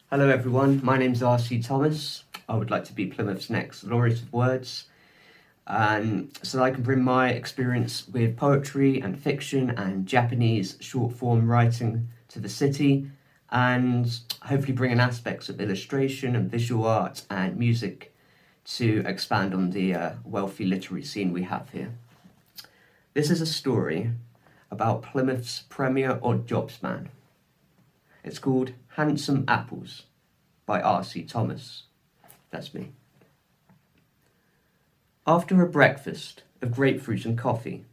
Hello everyone, my name's Ansom Appos. I would like to be Plymouth's next Laureate of Words, so that I can bring my experience with poetry and fiction and Japanese short form writing to the city, and hopefully bring in aspects of illustration and visual art and music to expand on the wealthy literary scene we have here. This is a story about Plymouth's premier odd jobs man. It's called Ansom Appos by R.C. Thomas. That's me. After a breakfast of grapefruit and coffee,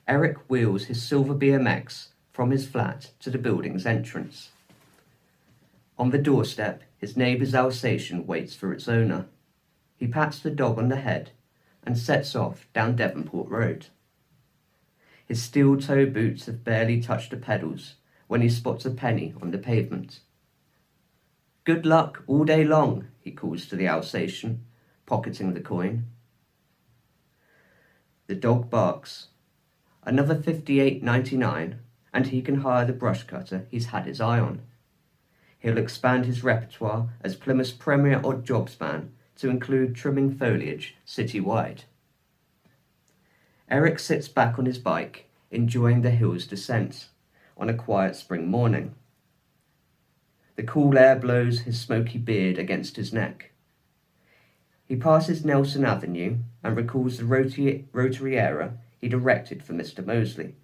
Eric wheels his silver BMX from his flat to the building's entrance. On the doorstep, his neighbour's Alsatian waits for its owner. He pats the dog on the head and sets off down Devonport Road. His steel-toe boots have barely touched the pedals when he spots a penny on the pavement. "Good luck all day long," he calls to the Alsatian, pocketing the coin. The dog barks. Another $58.99, and he can hire the brush cutter he's had his eye on. He'll expand his repertoire as Plymouth's premier odd jobs man to include trimming foliage citywide. Eric sits back on his bike, enjoying the hill's descent on a quiet spring morning. The cool air blows his smoky beard against his neck. He passes Nelson Avenue and recalls the rotary era he'd erected for Mr. Mosley.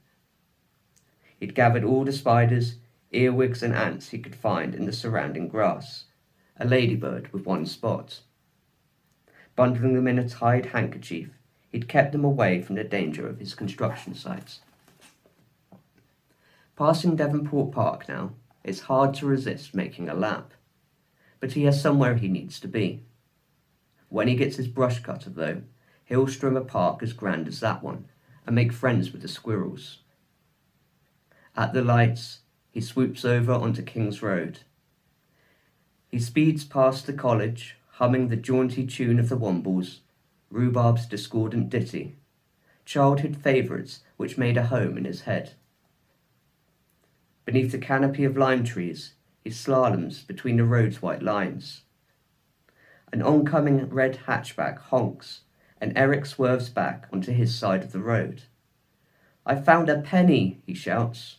He'd gathered all the spiders, earwigs and ants he could find in the surrounding grass, a ladybird with one spot. Bundling them in a tied handkerchief, he'd kept them away from the danger of his construction sites. Passing Devonport Park now, it's hard to resist making a lap, but he has somewhere he needs to be. When he gets his brush cutter, though, he'll trim a park as grand as that one and make friends with the squirrels. At the lights, he swoops over onto King's Road. He speeds past the college, humming the jaunty tune of the Wombles, rhubarb's discordant ditty, childhood favourites which made a home in his head. Beneath the canopy of lime trees, he slaloms between the road's white lines. An oncoming red hatchback honks, and Eric swerves back onto his side of the road. "I found a penny," he shouts.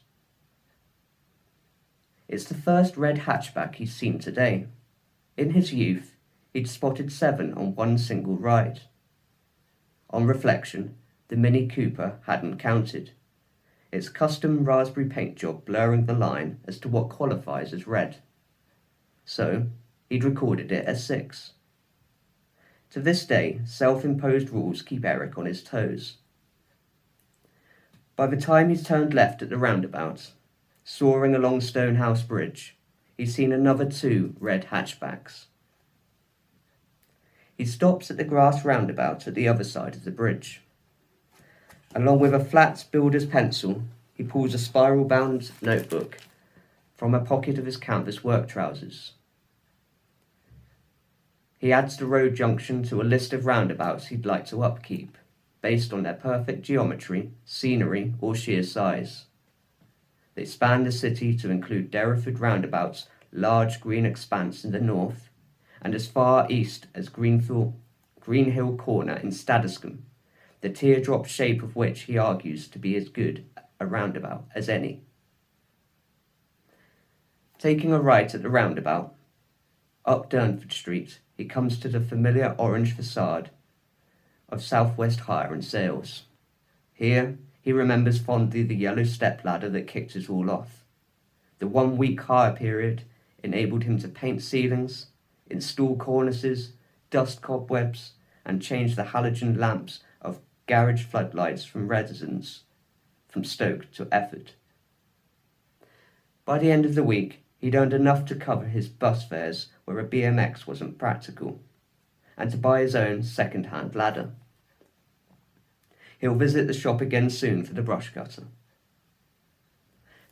It's the first red hatchback he's seen today. In his youth, he'd spotted 7 on one single ride. On reflection, the Mini Cooper hadn't counted, its custom raspberry paint job blurring the line as to what qualifies as red. So, he'd recorded it as 6. To this day, self-imposed rules keep Eric on his toes. By the time he's turned left at the roundabout, soaring along Stonehouse Bridge, he's seen another 2 red hatchbacks. He stops at the grass roundabout at the other side of the bridge. Along with a flat builder's pencil, he pulls a spiral-bound notebook from a pocket of his canvas work trousers. He adds the road junction to a list of roundabouts he'd like to upkeep, based on their perfect geometry, scenery, or sheer size. They span the city to include Derriford Roundabout's large green expanse in the north, and as far east as Greenhill Corner in Staddiscombe, the teardrop shape of which he argues to be as good a roundabout as any. Taking a right at the roundabout, up Durnford Street, he comes to the familiar orange facade of Southwest Hire and Sales. Here, he remembers fondly the yellow stepladder that kicked it all off. The 1-week hire period enabled him to paint ceilings, install cornices, dust cobwebs, and change the halogen lamps of garage floodlights from residents from Stoke to Efford. By the end of the week, he'd earned enough to cover his bus fares where a BMX wasn't practical, and to buy his own second-hand ladder. He'll visit the shop again soon for the brush cutter.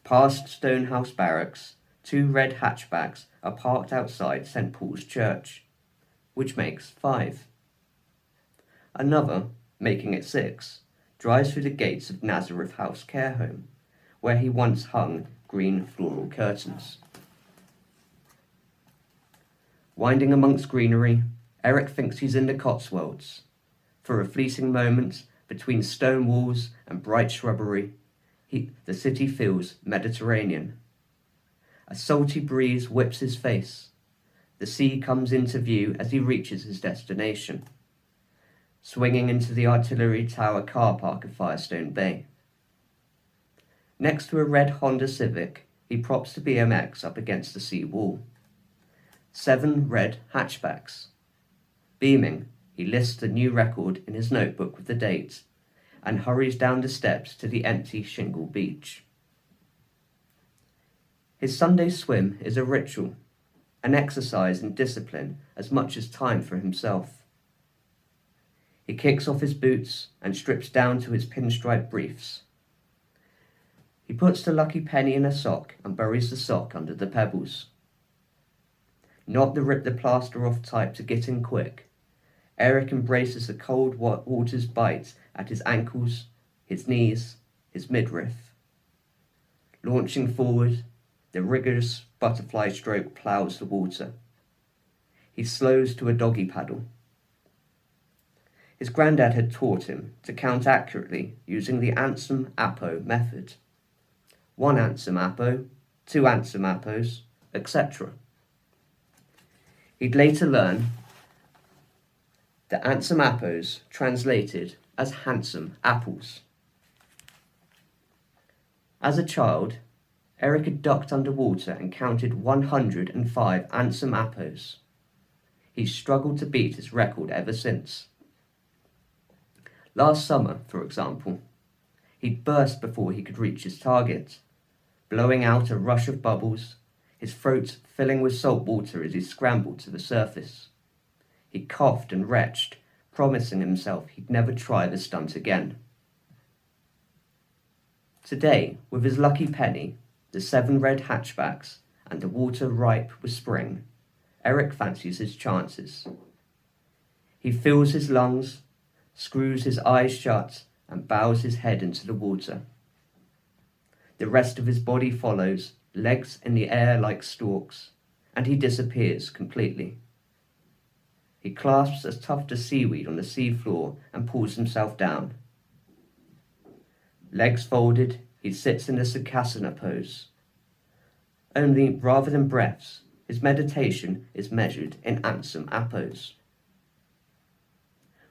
Past Stonehouse Barracks, 2 red hatchbacks are parked outside St. Paul's Church, which makes 5. Another, making it 6, drives through the gates of Nazareth House Care Home, where he once hung green floral curtains. Winding amongst greenery, Eric thinks he's in the Cotswolds. For a fleeting moment, between stone walls and bright shrubbery, the city feels Mediterranean. A salty breeze whips his face. The sea comes into view as he reaches his destination, swinging into the artillery tower car park of Firestone Bay. Next to a red Honda Civic, he props the BMX up against the sea wall. 7 red hatchbacks. Beaming, he lists the new record in his notebook with the date and hurries down the steps to the empty shingle beach. His Sunday swim is a ritual, an exercise in discipline as much as time for himself. He kicks off his boots and strips down to his pinstripe briefs. He puts the lucky penny in a sock and buries the sock under the pebbles. Not the rip the plaster off type to get in quick, Eric embraces the cold water's bite at his ankles, his knees, his midriff. Launching forward, the rigorous butterfly stroke ploughs the water. He slows to a doggy paddle. His granddad had taught him to count accurately using the Ansom Appos method. 1 Ansom Appos, 2 Ansom Appos, etc. He'd later learn that Ansom Appos translated as handsome apples. As a child, Eric had ducked underwater and counted 105 Ansom Appos. He's struggled to beat his record ever since. Last summer, for example, he'd burst before he could reach his target, blowing out a rush of bubbles, his throat filling with salt water as he scrambled to the surface. He coughed and retched, promising himself he'd never try the stunt again. Today, with his lucky penny, the 7 red hatchbacks, and the water ripe with spring, Eric fancies his chances. He fills his lungs, screws his eyes shut, and bows his head into the water. The rest of his body follows, legs in the air like stalks, and he disappears completely. He clasps a tuft of seaweed on the sea floor and pulls himself down. Legs folded, he sits in the Sukhasana pose. Only, rather than breaths, his meditation is measured in Ansom Appos.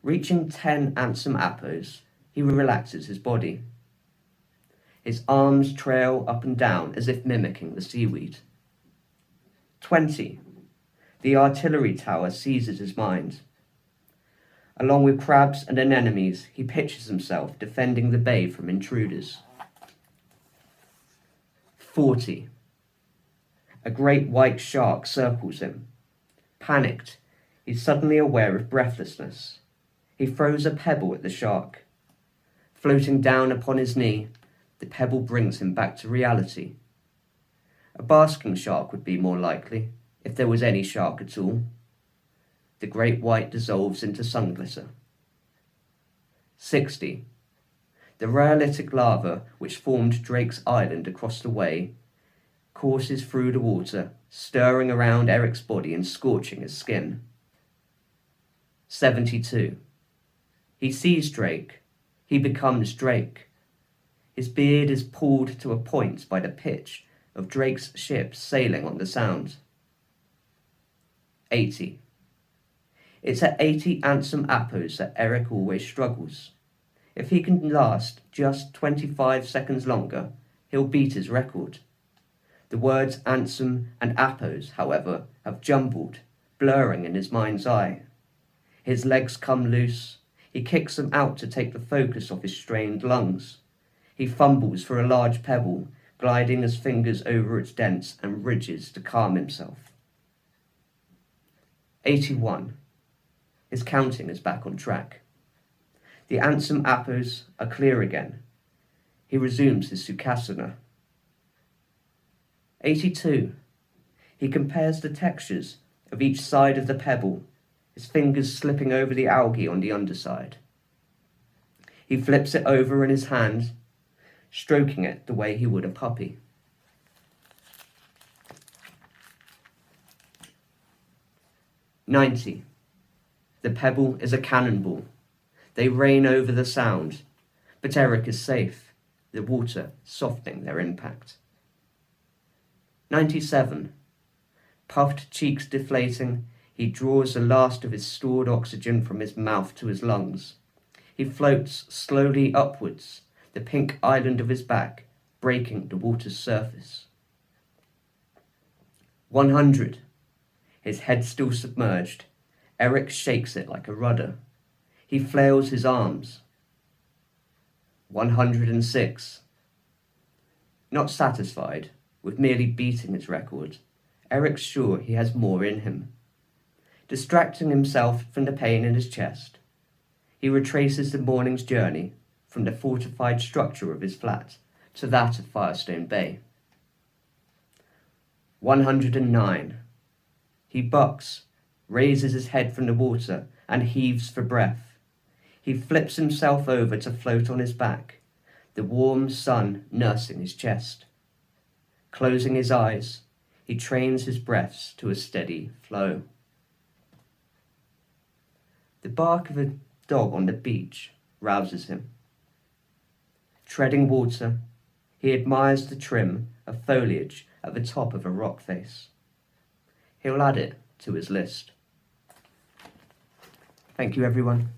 Reaching 10 Ansom Appos, he relaxes his body. His arms trail up and down as if mimicking the seaweed. 20. The artillery tower seizes his mind. Along with crabs and anemones, he pictures himself defending the bay from intruders. 40. A great white shark circles him. Panicked, he's suddenly aware of breathlessness. He throws a pebble at the shark. Floating down upon his knee, the pebble brings him back to reality. A basking shark would be more likely, if there was any shark at all. The great white dissolves into sun glitter. 60. The rhyolitic lava which formed Drake's Island across the way courses through the water, stirring around Eric's body and scorching his skin. 72. He sees Drake. He becomes Drake. His beard is pulled to a point by the pitch of Drake's ship sailing on the Sound. 80. It's at 80 Ansom Appos that Eric always struggles. If he can last just 25 seconds longer, he'll beat his record. The words Ansom and Appos, however, have jumbled, blurring in his mind's eye. His legs come loose. He kicks them out to take the focus off his strained lungs. He fumbles for a large pebble, gliding his fingers over its dents and ridges to calm himself. 81. His counting is back on track. The Ansom Appos are clear again. He resumes his Sukhasana. 82. He compares the textures of each side of the pebble, his fingers slipping over the algae on the underside. He flips it over in his hand, stroking it the way he would a puppy. 90. The pebble is a cannonball. They rain over the sound, but Eric is safe, the water softening their impact. 97. Puffed cheeks deflating, he draws the last of his stored oxygen from his mouth to his lungs. He floats slowly upwards, the pink island of his back breaking the water's surface. 100. His head still submerged, Eric shakes it like a rudder. He flails his arms. 106. Not satisfied with merely beating his record, Eric's sure he has more in him. Distracting himself from the pain in his chest, he retraces the morning's journey from the fortified structure of his flat to that of Firestone Bay. 109. He bucks, raises his head from the water, and heaves for breath. He flips himself over to float on his back, the warm sun nursing his chest. Closing his eyes, he trains his breaths to a steady flow. The bark of a dog on the beach rouses him. Treading water, he admires the trim of foliage at the top of a rock face. He'll add it to his list. Thank you, everyone.